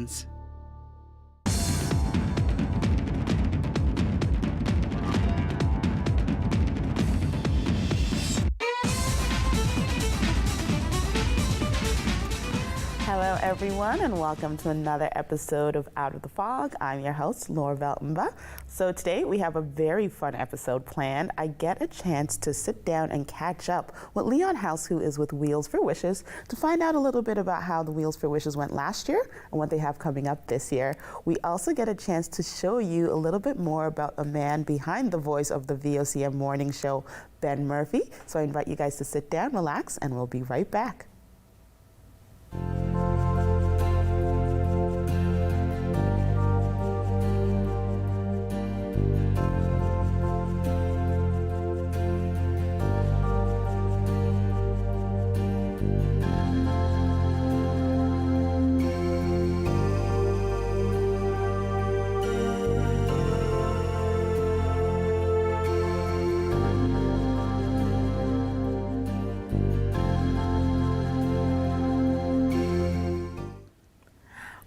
Solutions. Hello everyone, and welcome to another episode of Out of the Fog. I'm your host, Laurabel. So today we have a very fun episode planned. I get a chance to sit down and catch up with Leon House, who is with Wheels for Wishes, to find out a little bit about how the Wheels for Wishes went last year and what they have coming up this year. We also get a chance to show you a little bit more about the man behind the voice of the VOCM morning show, Ben Murphy. So I invite you guys to sit down, relax, and we'll be right back.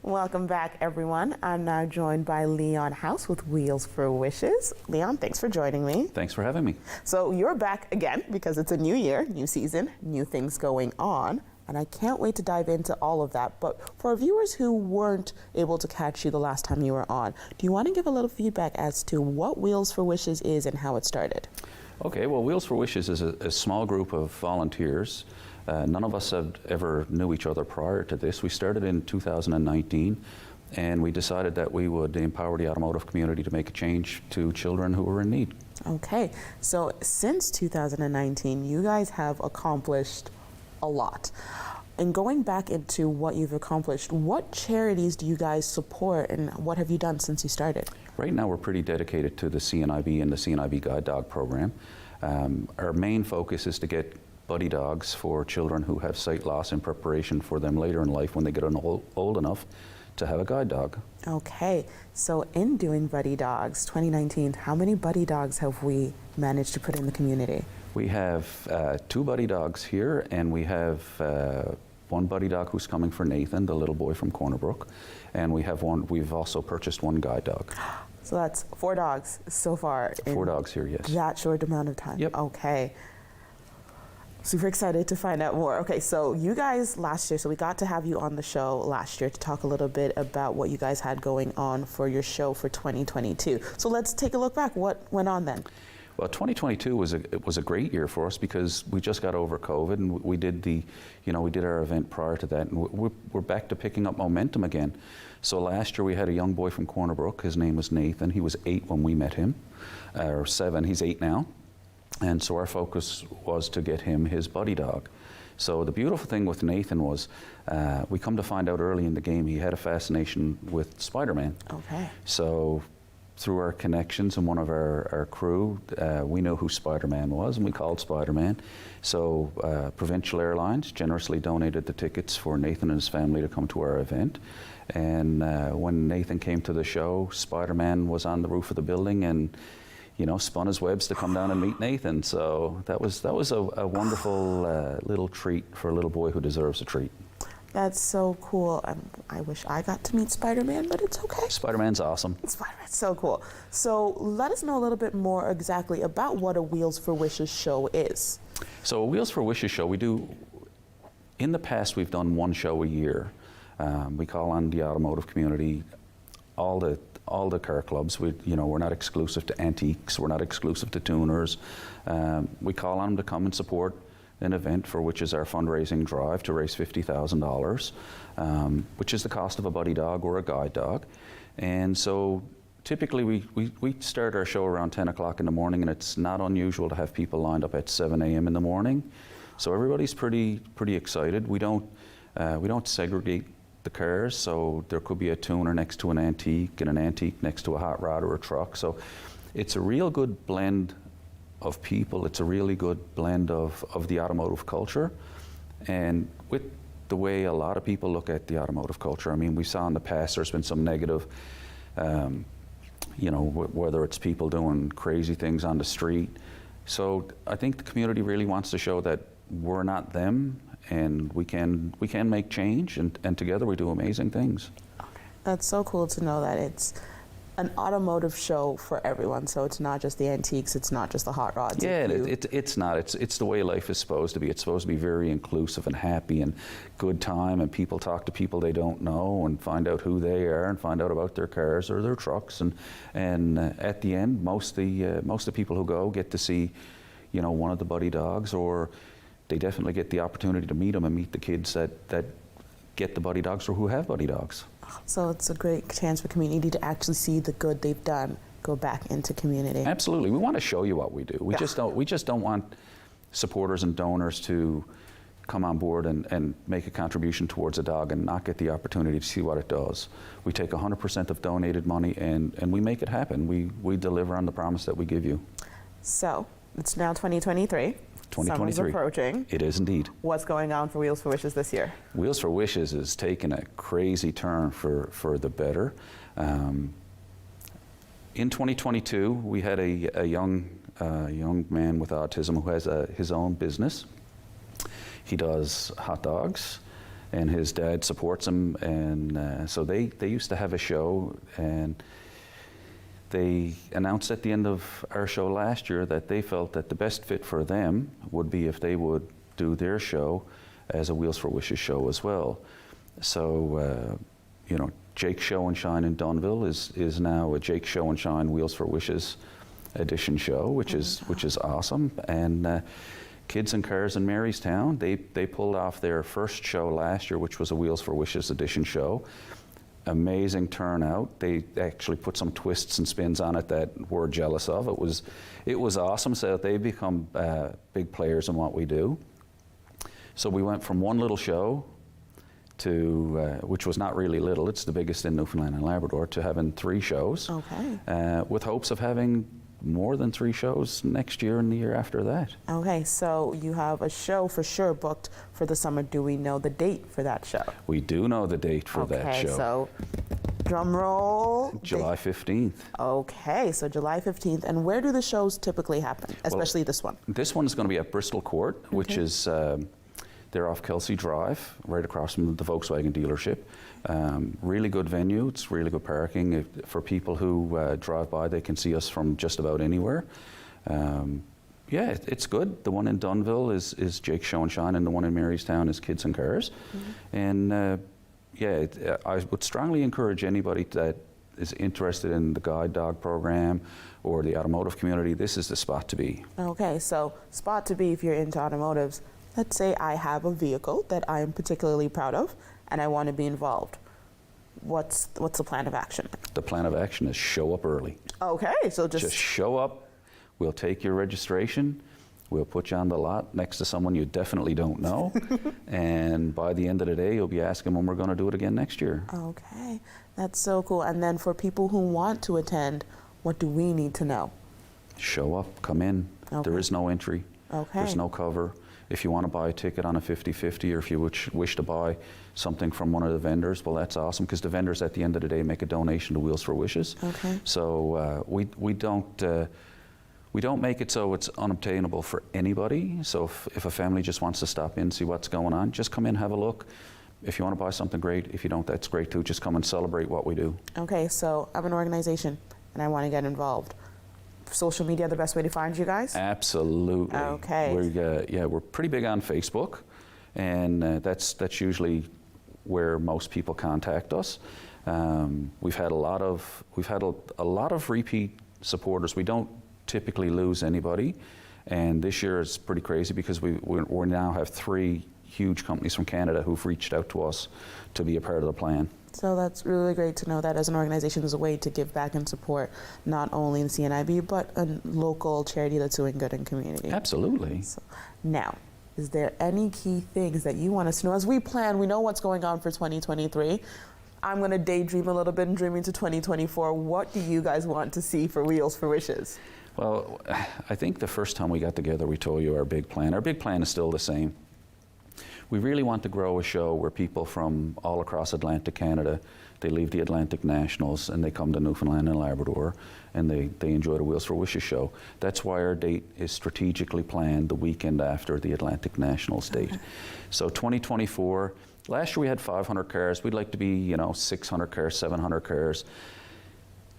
Welcome back, everyone. I'm now joined by Leon House with Wheels for Wishes. Leon, thanks for joining me. Thanks for having me. So you're back again because it's a new year, new season, new things going on, and I can't wait to dive into all of that. But for our viewers who weren't able to catch you the last time you were on, do you want to give a little feedback as to what Wheels for Wishes is and how it started? Okay, well, Wheels for Wishes is a small group of volunteers. None of us had ever knew each other prior to this. We started in 2019, and we decided that we would empower the automotive community to make a change to children who were in need. Okay, so since 2019, you guys have accomplished a lot. And going back into what you've accomplished, what charities do you guys support, and what have you done since you started? Right now, we're pretty dedicated to the CNIB and the CNIB Guide Dog program. Our main focus is to get buddy dogs for children who have sight loss in preparation for them later in life when they get old enough to have a guide dog. Okay, so in doing buddy dogs, 2019, how many buddy dogs have we managed to put in the community? We have 2 buddy dogs here, and we have one buddy dog who's coming for Nathan, the little boy from Corner Brook, and we've also purchased 1 guide dog. So that's 4 dogs so far. 4 dogs here, yes. That short amount of time? Yep. Okay. Super excited to find out more. Okay, so you guys last year, so we got to have you on the show last year to talk a little bit about what you guys had going on for your show for 2022. So let's take a look back. What went on then? Well, 2022 was a great year for us because we just got over COVID, and we did our event prior to that, and we're back to picking up momentum again. So last year we had a young boy from Corner Brook. His name was Nathan. He was 8 when we met him, or 7. He's 8 now. And so our focus was to get him his buddy dog. So the beautiful thing with Nathan was, we come to find out early in the game, he had a fascination with Spider-Man. Okay. So through our connections and one of our crew, we knew who Spider-Man was, and we called Spider-Man. So Provincial Airlines generously donated the tickets for Nathan and his family to come to our event. And when Nathan came to the show, Spider-Man was on the roof of the building and spun his webs to come down and meet Nathan. So that was a wonderful little treat for a little boy who deserves a treat. That's so cool. I wish I got to meet Spider-Man, but it's okay. Spider-Man's awesome. Spider-Man's so cool. So let us know a little bit more exactly about what a Wheels for Wishes show is. So a Wheels for Wishes show, in the past we've done 1 show a year. We call on the automotive community, all the car clubs. We're not exclusive to antiques, we're not exclusive to tuners. We call on them to come and support an event for which is our fundraising drive to raise $50,000, which is the cost of a buddy dog or a guide dog. And so typically we start our show around 10 o'clock in the morning, and it's not unusual to have people lined up at 7 a.m. in the morning. So everybody's pretty excited. We don't segregate the cars, so there could be a tuner next to an antique and an antique next to a hot rod or a truck. So it's a real good blend of people. It's a really good blend of the automotive culture, and with the way a lot of people look at the automotive culture. I mean, we saw in the past there's been some negative, whether it's people doing crazy things on the street. So I think the community really wants to show that we're not them, and we can make change, and together we do amazing things. Okay. That's so cool to know that it's an automotive show for everyone. So it's not just the antiques, it's not just the hot rods. Yeah, it's not. It's the way life is supposed to be. It's supposed to be very inclusive and happy and good time, and people talk to people they don't know and find out who they are and find out about their cars or their trucks. And at the end, most of the people who go get to see, you know, one of the buddy dogs, or they definitely get the opportunity to meet them and meet the kids that get the buddy dogs or who have buddy dogs. So it's a great chance for community to actually see the good they've done go back into community. Absolutely. We want to show you what we do. We just don't want supporters and donors to come on board and make a contribution towards a dog and not get the opportunity to see what it does. We take 100% of donated money and we make it happen. We deliver on the promise that we give you. So it's now 2023. 2023. Summer's approaching. It is indeed. What's going on for Wheels for Wishes this year? Wheels for Wishes is taking a crazy turn for the better. In 2022, we had a young man with autism who has his own business. He does hot dogs, and his dad supports him. And so they used to have a show, and they announced at the end of our show last year that they felt that the best fit for them would be if they would do their show as a Wheels for Wishes show as well. So, you know, Jake's Show and Shine in Dunnville is now a Jake's Show and Shine Wheels for Wishes edition show, which is awesome. And Kids and Cars in Marystown, they pulled off their first show last year, which was a Wheels for Wishes edition show. Amazing turnout. They actually put some twists and spins on it that we're jealous of. It was awesome. So they've become big players in what we do. So we went from one little show to, which was not really little, it's the biggest in Newfoundland and Labrador, to having 3 shows. Okay. With hopes of having more than 3 shows next year and the year after that. Okay, so you have a show for sure booked for the summer. Do we know the date for that show? We do know the date for that show. Okay, so drum roll. July 15th. Okay, so July 15th. And where do the shows typically happen, especially this one? This one is going to be at Bristol Court, which is, they're off Kelsey Drive, right across from the Volkswagen dealership. Really good venue. It's really good parking. For people who drive by, they can see us from just about anywhere. Yeah, it's good. The one in Dunnville is Jake's Show and Shine, and the one in Marystown is Kids and Cars. And yeah, I would strongly encourage anybody that is interested in the guide dog program or the automotive community, this is the spot to be. Okay, so spot to be if you're into automotives. Let's say I have a vehicle that I am particularly proud of and I want to be involved. What's the plan of action? The plan of action is show up early. Okay, so just show up. We'll take your registration. We'll put you on the lot next to someone you definitely don't know. And by the end of the day, you'll be asking when we're going to do it again next year. Okay, that's so cool. And then for people who want to attend, what do we need to know? Show up, come in. Okay. There is no entry. Okay. There's no cover. If you want to buy a ticket on a 50-50, or if you wish to buy something from one of the vendors, well, that's awesome, because the vendors at the end of the day make a donation to Wheels for Wishes. Okay. So we don't make it so it's unobtainable for anybody. So if a family just wants to stop in, see what's going on, just come in, have a look. If you want to buy something, great. If you don't, that's great too. Just come and celebrate what we do. Okay, so I'm an organization and I want to get involved. Social media the best way to find you guys? Absolutely. Okay. We're pretty big on Facebook, and that's usually where most people contact us. We've had a lot of repeat supporters. We don't typically lose anybody, and this year is pretty crazy because we now have 3 huge companies from Canada who've reached out to us to be a part of the plan. So that's really great to know that as an organization there's a way to give back and support not only the CNIB but a local charity that's doing good in community. Absolutely. So, now, is there any key things that you want us to know as we plan? We know what's going on for 2023. I'm going to daydream a little bit and dream into 2024. What do you guys want to see for Wheels for Wishes? Well, I think the first time we got together we told you our big plan. Our big plan is still the same. We really want to grow a show where people from all across Atlantic Canada, they leave the Atlantic Nationals and they come to Newfoundland and Labrador and they enjoy the Wheels for Wishes show. That's why our date is strategically planned the weekend after the Atlantic Nationals date. So 2024 Last year we had 500 cars. We'd like to be, 600 cars, 700 cars.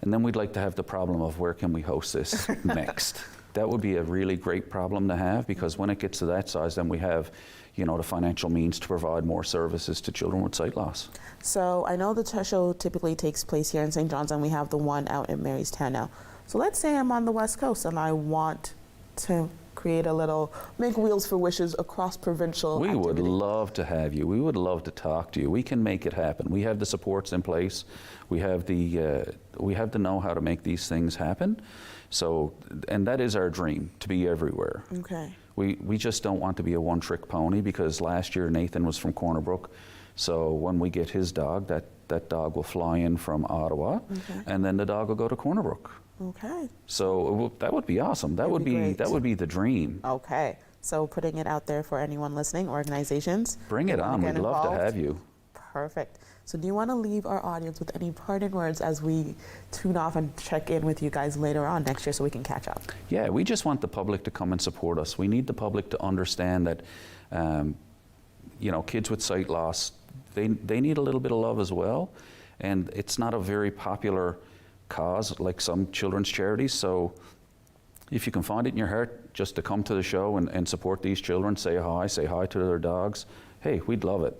And then we'd like to have the problem of where can we host this next? That would be a really great problem to have, because when it gets to that size, then we have, the financial means to provide more services to children with sight loss. So I know the show typically takes place here in St. John's, and we have the one out in Marystown now. So let's say I'm on the West Coast and I want to create a little, make Wheels for Wishes across provincial We activity. would love to have you. We would love to talk to you. We can make it happen. We have the supports in place. We have the know-how to make these things happen. So, and that is our dream, to be everywhere. Okay. We just don't want to be a one-trick pony, because last year Nathan was from Corner Brook. So when we get his dog, that dog will fly in from Ottawa, and then the dog will go to Corner Brook. Okay. So that would be awesome. That would be the dream. Okay. So putting it out there for anyone listening, organizations. Bring it on. We'd love to have you. Perfect. So do you want to leave our audience with any parting words as we tune off and check in with you guys later on next year so we can catch up? Yeah, we just want the public to come and support us. We need the public to understand that, kids with sight loss, they need a little bit of love as well. And it's not a very popular cause like some children's charities. So if you can find it in your heart just to come to the show and support these children, say hi to their dogs, hey, we'd love it.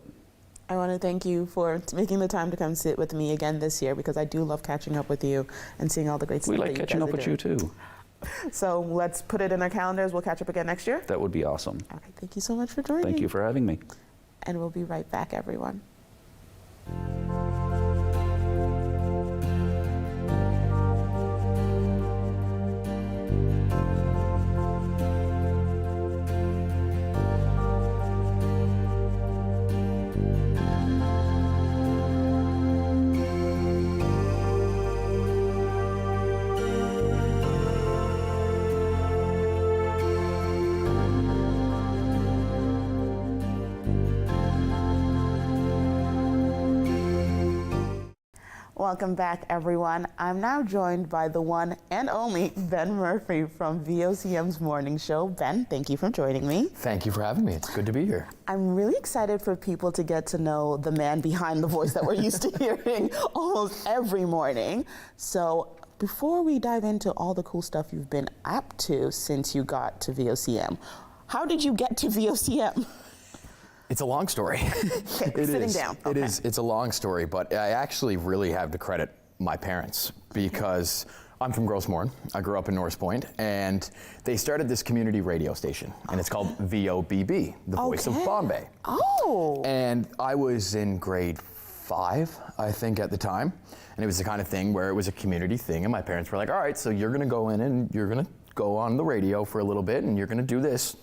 I want to thank you for making the time to come sit with me again this year, because I do love catching up with you and seeing all the great stuff We that like you catching guys up are with you doing. too. So let's put it in our calendars. We'll catch up again next year. That would be awesome. Okay, thank you so much for joining. Thank you for having me. And we'll be right back, everyone. Welcome back, everyone. I'm now joined by the one and only Ben Murphy from VOCM's morning show. Ben, thank you for joining me. Thank you for having me. It's good to be here. I'm really excited for people to get to know the man behind the voice that we're used to hearing almost every morning. So before we dive into all the cool stuff you've been up to since you got to VOCM, how did you get to VOCM? It's a long story. Okay, sitting down. Okay. It's a long story, but I actually really have to credit my parents, because I'm from Grossmoorn. I grew up in North Point, and they started this community radio station, and it's called VOBB, the Voice of Bombay. Oh. And I was in grade 5, I think, at the time, and it was the kind of thing where it was a community thing, and my parents were like, all right, so you're gonna go in and you're gonna go on the radio for a little bit, and you're gonna do this.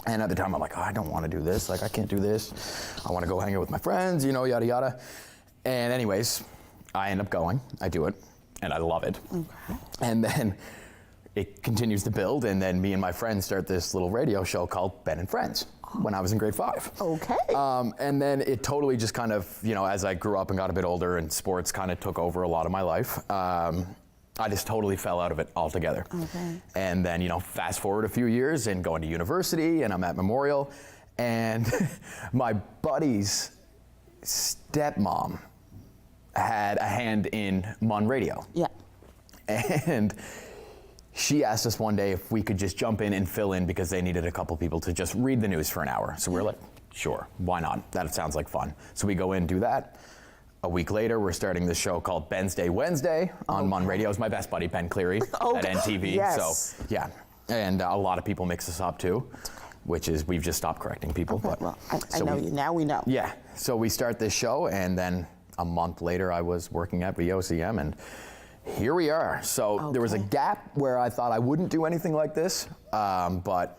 And at the time, I'm like, oh, I don't want to do this. Like, I can't do this. I want to go hang out with my friends, yada, yada. And anyways, I end up going. I do it, and I love it. Okay. And then it continues to build, and then me and my friends start this little radio show called Ben and Friends when I was in grade 5. Okay. And then it totally just kind of, as I grew up and got a bit older and sports kind of took over a lot of my life, I just totally fell out of it altogether. Okay. And then, fast forward a few years and going to university, and I'm at Memorial, and my buddy's stepmom had a hand in Mon Radio. Yeah. And she asked us one day if we could just jump in and fill in, because they needed a couple people to just read the news for an hour. So we were like, sure, why not? That sounds like fun. So we go in and do that. A week later, we're starting this show called Ben's Day Wednesday on Mon Radio. It's my best buddy, Ben Cleary, at NTV. Yes. So, yeah. And a lot of people mix us up, too, which is we've just stopped correcting people. Okay, But well, I know you. Now we know. Yeah. So we start this show, and then a month later, I was working at VOCM, and here we are. So there was a gap where I thought I wouldn't do anything like this, but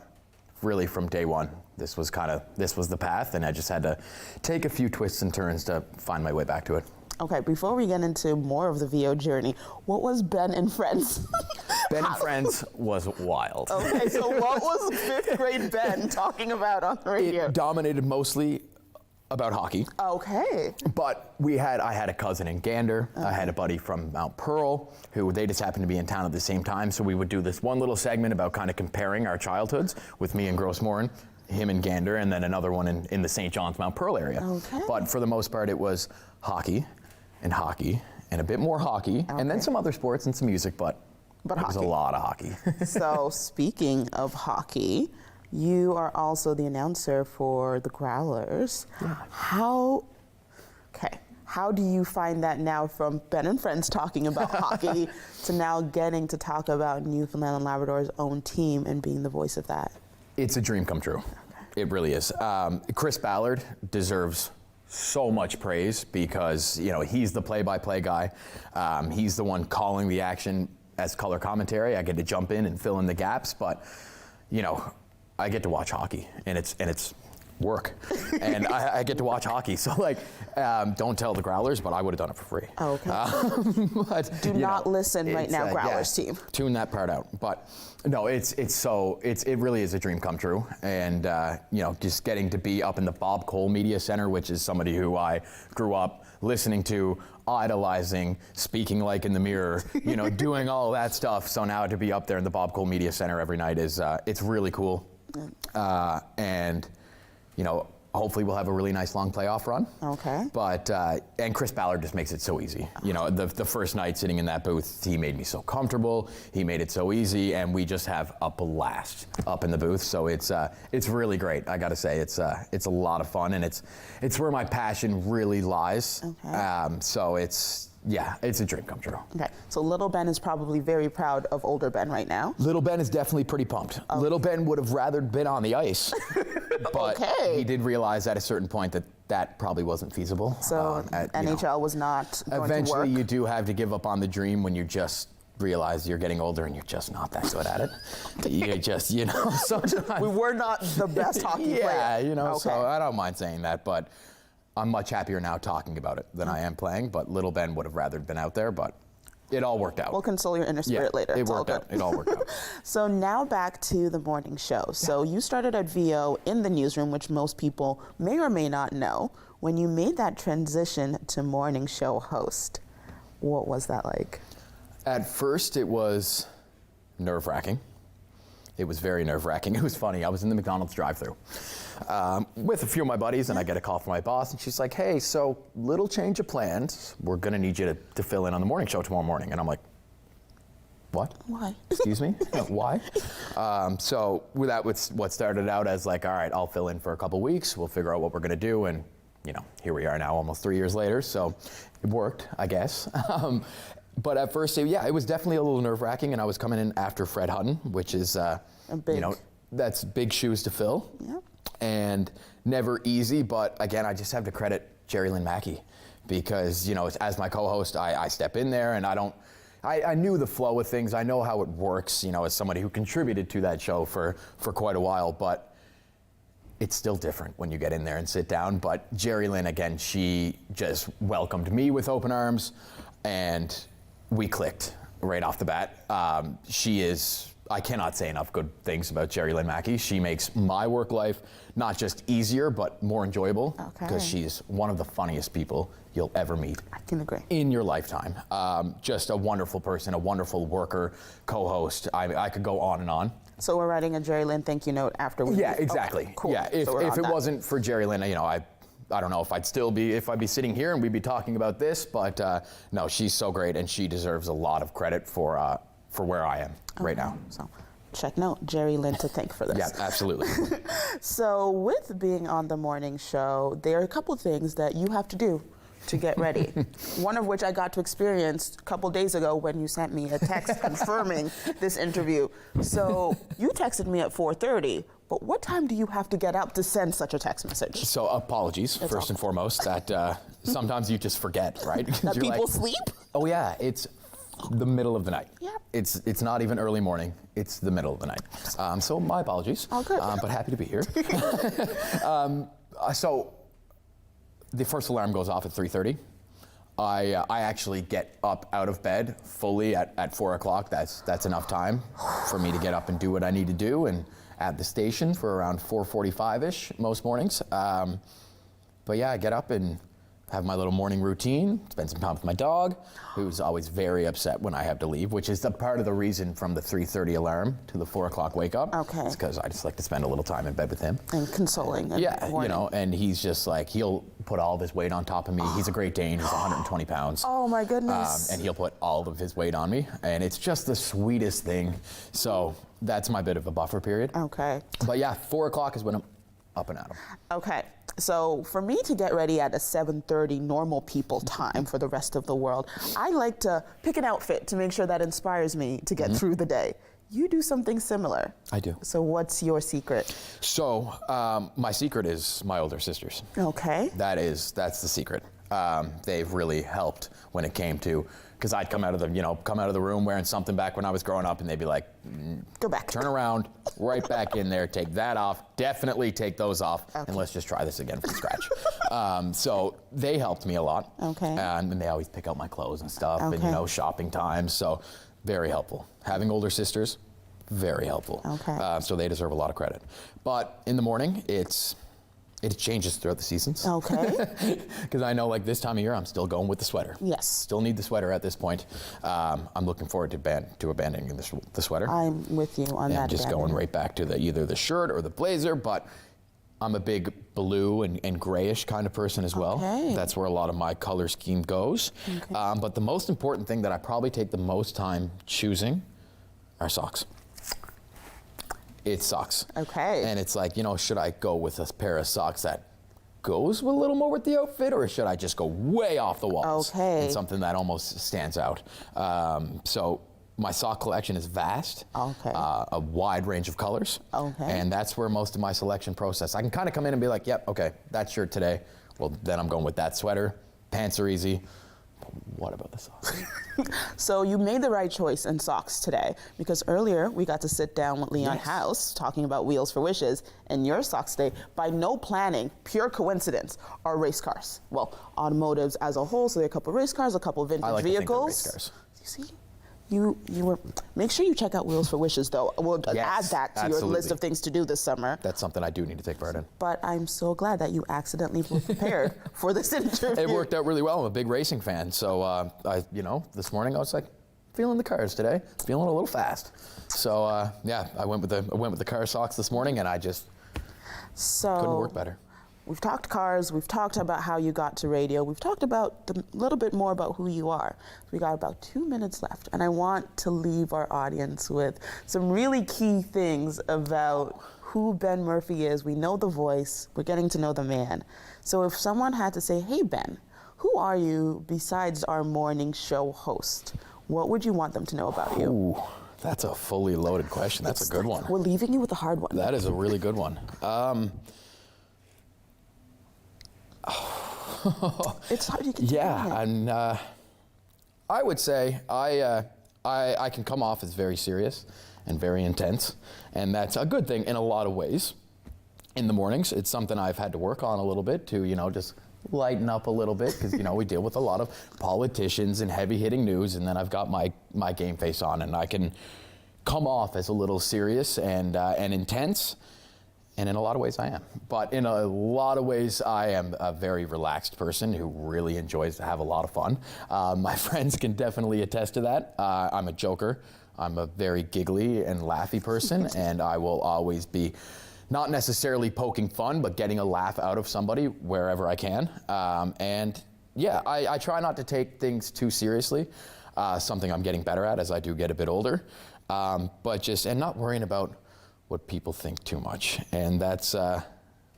really from day one, this was the path, and I just had to take a few twists and turns to find my way back to it. Okay, before we get into more of the VO journey, what was Ben and Friends? Ben and Friends was wild. Okay, so what was 5th grade Ben talking about on the radio? It dominated mostly about hockey. Okay. But I had a cousin in Gander. Okay. I had a buddy from Mount Pearl, who they just happened to be in town at the same time. So we would do this one little segment about kind of comparing our childhoods with me and Grossmoorn. him in Gander, and then another one in the St. John's Mount Pearl area. Okay. But for the most part, it was hockey, and a bit more hockey, and then some other sports and some music, but it was a lot of hockey. So speaking of hockey, you are also the announcer for the Growlers. Yeah. How do you find that now from Ben and Friends talking about hockey to now getting to talk about Newfoundland and Labrador's own team and being the voice of that? It's a dream come true. Okay. It really is. Chris Ballard deserves so much praise because, you know, he's the play-by-play guy. He's the one calling the action as color commentary. I get to jump in and fill in the gaps, but, you know, I get to watch hockey, and it's work, and I get to watch hockey. So, like, don't tell the Growlers, but I would have done it for free. Okay. But, Do not listen right now, Growlers team. Tune that part out. But no, it really is a dream come true, and you know, just getting to be up in the Bob Cole Media Center, which is somebody who I grew up listening to, idolizing, speaking like in the mirror, you know, doing all that stuff. So now to be up there in the Bob Cole Media Center every night is it's really cool, and you know, hopefully we'll have a really nice long playoff run. Okay. But, and Chris Ballard just makes it so easy. You know, the first night sitting in that booth, he made me so comfortable, he made it so easy, and we just have a blast up in the booth. So it's really great, I gotta say. It's a lot of fun, and it's where my passion really lies. Okay. So it's a dream come true. Okay, so little Ben is probably very proud of older Ben right now. Little Ben is definitely pretty pumped. Little Ben would have rather been on the ice, but he did realize at a certain point that probably wasn't feasible. So NHL was not going eventually to work. you do have to give up on the dream when you just realize you're getting older and you're just not that good at it. You just, you know, sometimes. We were not the best hockey player. Yeah, you know, Okay. so I don't mind saying that, but I'm much happier now talking about it than I am playing, but little Ben would have rather been out there, but it all worked out. We'll console your inner spirit later. It It's all worked out. good. It all worked out. So now back to the morning show. So you started at VO in the newsroom, which most people may or may not know. When you made that transition to morning show host, what was that like? At first, it was nerve-wracking. It was very nerve-wracking. It was funny. I was in the McDonald's drive-thru with a few of my buddies, and I get a call from my boss, and she's like, hey, so little change of plans. We're going to need you to fill in on the morning show tomorrow morning. And I'm like, what? Why? Excuse me? Why? So that was what started out as like, all right, I'll fill in for a couple weeks. We'll figure out what we're going to do. And, you know, here we are now almost 3 years later. So it worked, I guess. But at first, it was definitely a little nerve-wracking, and I was coming in after Fred Hutton, which is, you know, that's big shoes to fill. Yep. And never easy, but again, I just have to credit Jerry Lynn Mackey because, you know, as my co-host, I step in there and I knew the flow of things. I know how it works, you know, as somebody who contributed to that show for quite a while, but it's still different when you get in there and sit down. But Jerry Lynn, again, she just welcomed me with open arms, and we clicked right off the bat. I cannot say enough good things about Jerry Lynn Mackey. She makes my work life not just easier, but more enjoyable because she's one of the funniest people you'll ever meet. I can agree. In your lifetime. Just a wonderful person, a wonderful worker, co-host. I could go on and on. So we're writing a Jerry Lynn thank you note after we Yeah, exactly. Okay, cool. Yeah, if So it wasn't for Jerry Lynn, you know, I don't know if I'd be sitting here and we'd be talking about this, but no, she's so great, and she deserves a lot of credit for where I am right now. So check note, Jerry Lynn to thank for this. Yeah, absolutely. So with being on the morning show, there are a couple things that you have to do to get ready. One of which I got to experience a couple days ago when you sent me a text confirming this interview. So you texted me at 4:30, but what time do you have to get up to send such a text message? So apologies, first and foremost, that sometimes you just forget, right? That people sleep? Oh yeah, it's the middle of the night. Yep. It's not even early morning, it's the middle of the night. So my apologies. All good. But happy to be here. So the first alarm goes off at 3:30. I actually get up out of bed fully at 4 o'clock. That's enough time for me to get up and do what I need to do, and at the station for around 4:45-ish most mornings. But yeah, I get up and have my little morning routine, spend some time with my dog, who's always very upset when I have to leave, which is the part of the reason from the 3:30 alarm to the 4 o'clock wake up. Okay. It's because I just like to spend a little time in bed with him. And consoling. And Yeah, warning. you know, and he's just like, he'll put all of his weight on top of me. He's a Great Dane, he's 120 pounds. Oh my goodness. And he'll put all of his weight on me, and it's just the sweetest thing. So that's my bit of a buffer period. Okay. But yeah, 4 o'clock is when I'm up and at 'em. Okay. So for me to get ready at a 7:30 normal people time for the rest of the world, I like to pick an outfit to make sure that inspires me to get through the day. You do something similar. I do. So what's your secret? So my secret is my older sisters. Okay. That's the secret. They've really helped when it came to, because I'd come out of the room wearing something back when I was growing up, and they'd be like, Go back. turn around, right back in there, take that off, definitely take those off, Okay. and let's just try this again from scratch. So they helped me a lot. Okay. And they always pick out my clothes and stuff, and Okay. shopping times. So very helpful. Having older sisters, very helpful. Okay. So they deserve a lot of credit. But in the morning, it changes throughout the seasons. Okay. Because I know, like this time of year, I'm still going with the sweater. Yes. Still need the sweater at this point. I'm looking forward to abandoning the sweater. I'm with you on and that. just going right back to either the shirt or the blazer. But I'm a big blue and grayish kind of person as well. Okay. That's where a lot of my color scheme goes. Okay. But the most important thing that I probably take the most time choosing are socks. It's socks. Okay. And it's like, should I go with a pair of socks that goes a little more with the outfit, or should I just go way off the walls? Okay. And something that almost stands out. So my sock collection is vast. Okay. A wide range of colors. Okay. And that's where most of my selection process. I can kind of come in and be like, yep, okay, that shirt today. Well, then I'm going with that sweater. Pants are easy. What about the socks? So you made the right choice in socks today, because earlier we got to sit down with Leon Yes. House talking about Wheels for Wishes, and your socks today, by no planning, pure coincidence, are race cars. Well, automotives as a whole, so there are a couple race cars, a couple vintage I like to think they're vehicles. race cars. You see? You were. Make sure you check out Wheels for Wishes, though. We'll Yes, add that to your absolutely. list of things to do this summer. That's something I do need to take part in. But I'm so glad that you accidentally were prepared for this interview. It worked out really well. I'm a big racing fan, so this morning I was like, feeling the cars today, feeling a little fast. So I went with the car socks this morning, and I just couldn't work better. We've talked cars, we've talked about how you got to radio, we've talked about a little bit more about who you are. We got about 2 minutes left, and I want to leave our audience with some really key things about who Ben Murphy is. We know the voice, we're getting to know the man. So if someone had to say, hey Ben, who are you besides our morning show host? What would you want them to know about you? Ooh, that's a fully loaded question. That's a good one. We're leaving you with a hard one. That is a really good one. It's hard to get And I would say I can come off as very serious and very intense, and that's a good thing in a lot of ways. In the mornings, it's something I've had to work on a little bit to, just lighten up a little bit, because we deal with a lot of politicians and heavy-hitting news, and then I've got my game face on, and I can come off as a little serious and intense. And in a lot of ways I am. But in a lot of ways I am a very relaxed person who really enjoys to have a lot of fun. My friends can definitely attest to that. I'm a joker. I'm a very giggly and laughy person, and I will always be not necessarily poking fun, but getting a laugh out of somebody wherever I can. I try not to take things too seriously, something I'm getting better at as I do get a bit older, and not worrying about what people think too much. And that's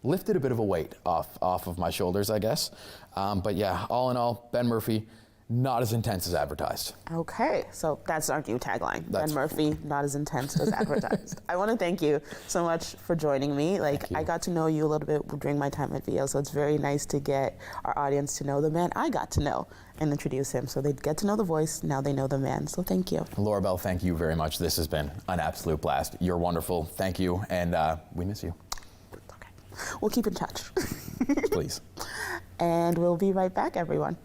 lifted a bit of a weight off of my shoulders, I guess. All in all, Ben Murphy, not as intense as advertised. Okay, so that's our new tagline. That's- Ben Murphy, not as intense as advertised. I want to thank you so much for joining me. I got to know you a little bit during my time at VO, so it's very nice to get our audience to know the man I got to know and introduce him. So they get to know the voice, now they know the man. So thank you. Laurabel, thank you very much. This has been an absolute blast. You're wonderful. Thank you, and we miss you. Okay, we'll keep in touch. Please. And we'll be right back, everyone.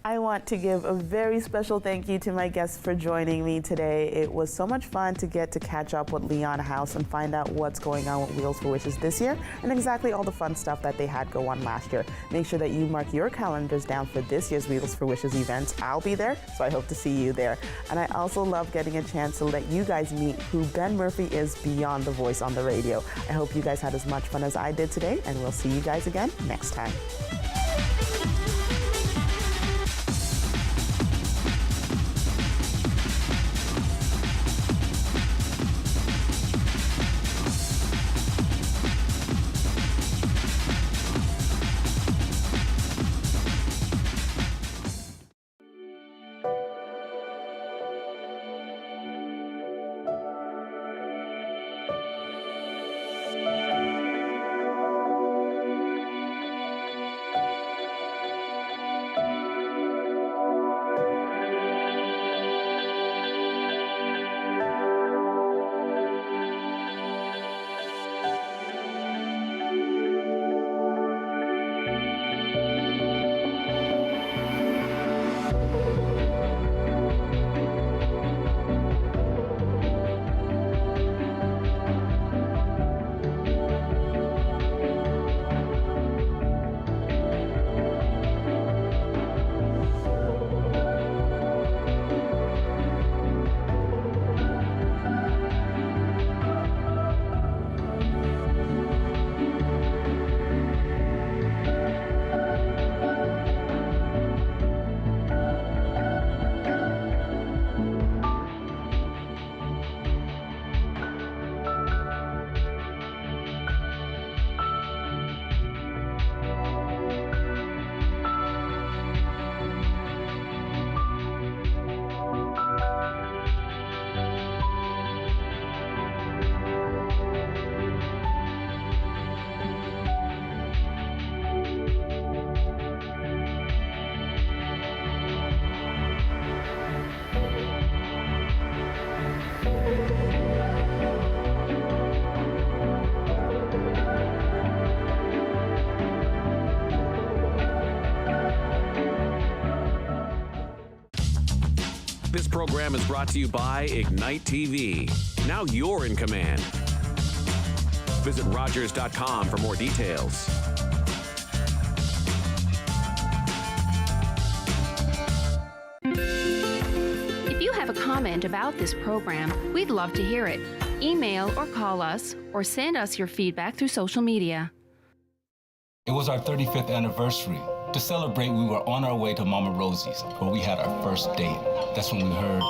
I want to give a very special thank you to my guests for joining me today. It was so much fun to get to catch up with Leon House and find out what's going on with Wheels for Wishes this year and exactly all the fun stuff that they had go on last year. Make sure that you mark your calendars down for this year's Wheels for Wishes events. I'll be there, so I hope to see you there. And I also love getting a chance to let you guys meet who Ben Murphy is beyond the voice on the radio. I hope you guys had as much fun as I did today, and we'll see you guys again next time. This program is brought to you by Ignite TV. Now you're in command. Visit Rogers.com for more details. If you have a comment about this program, we'd love to hear it. Email or call us, or send us your feedback through social media. It was our 35th anniversary. To celebrate, we were on our way to Mama Rosie's, where we had our first date. That's when we heard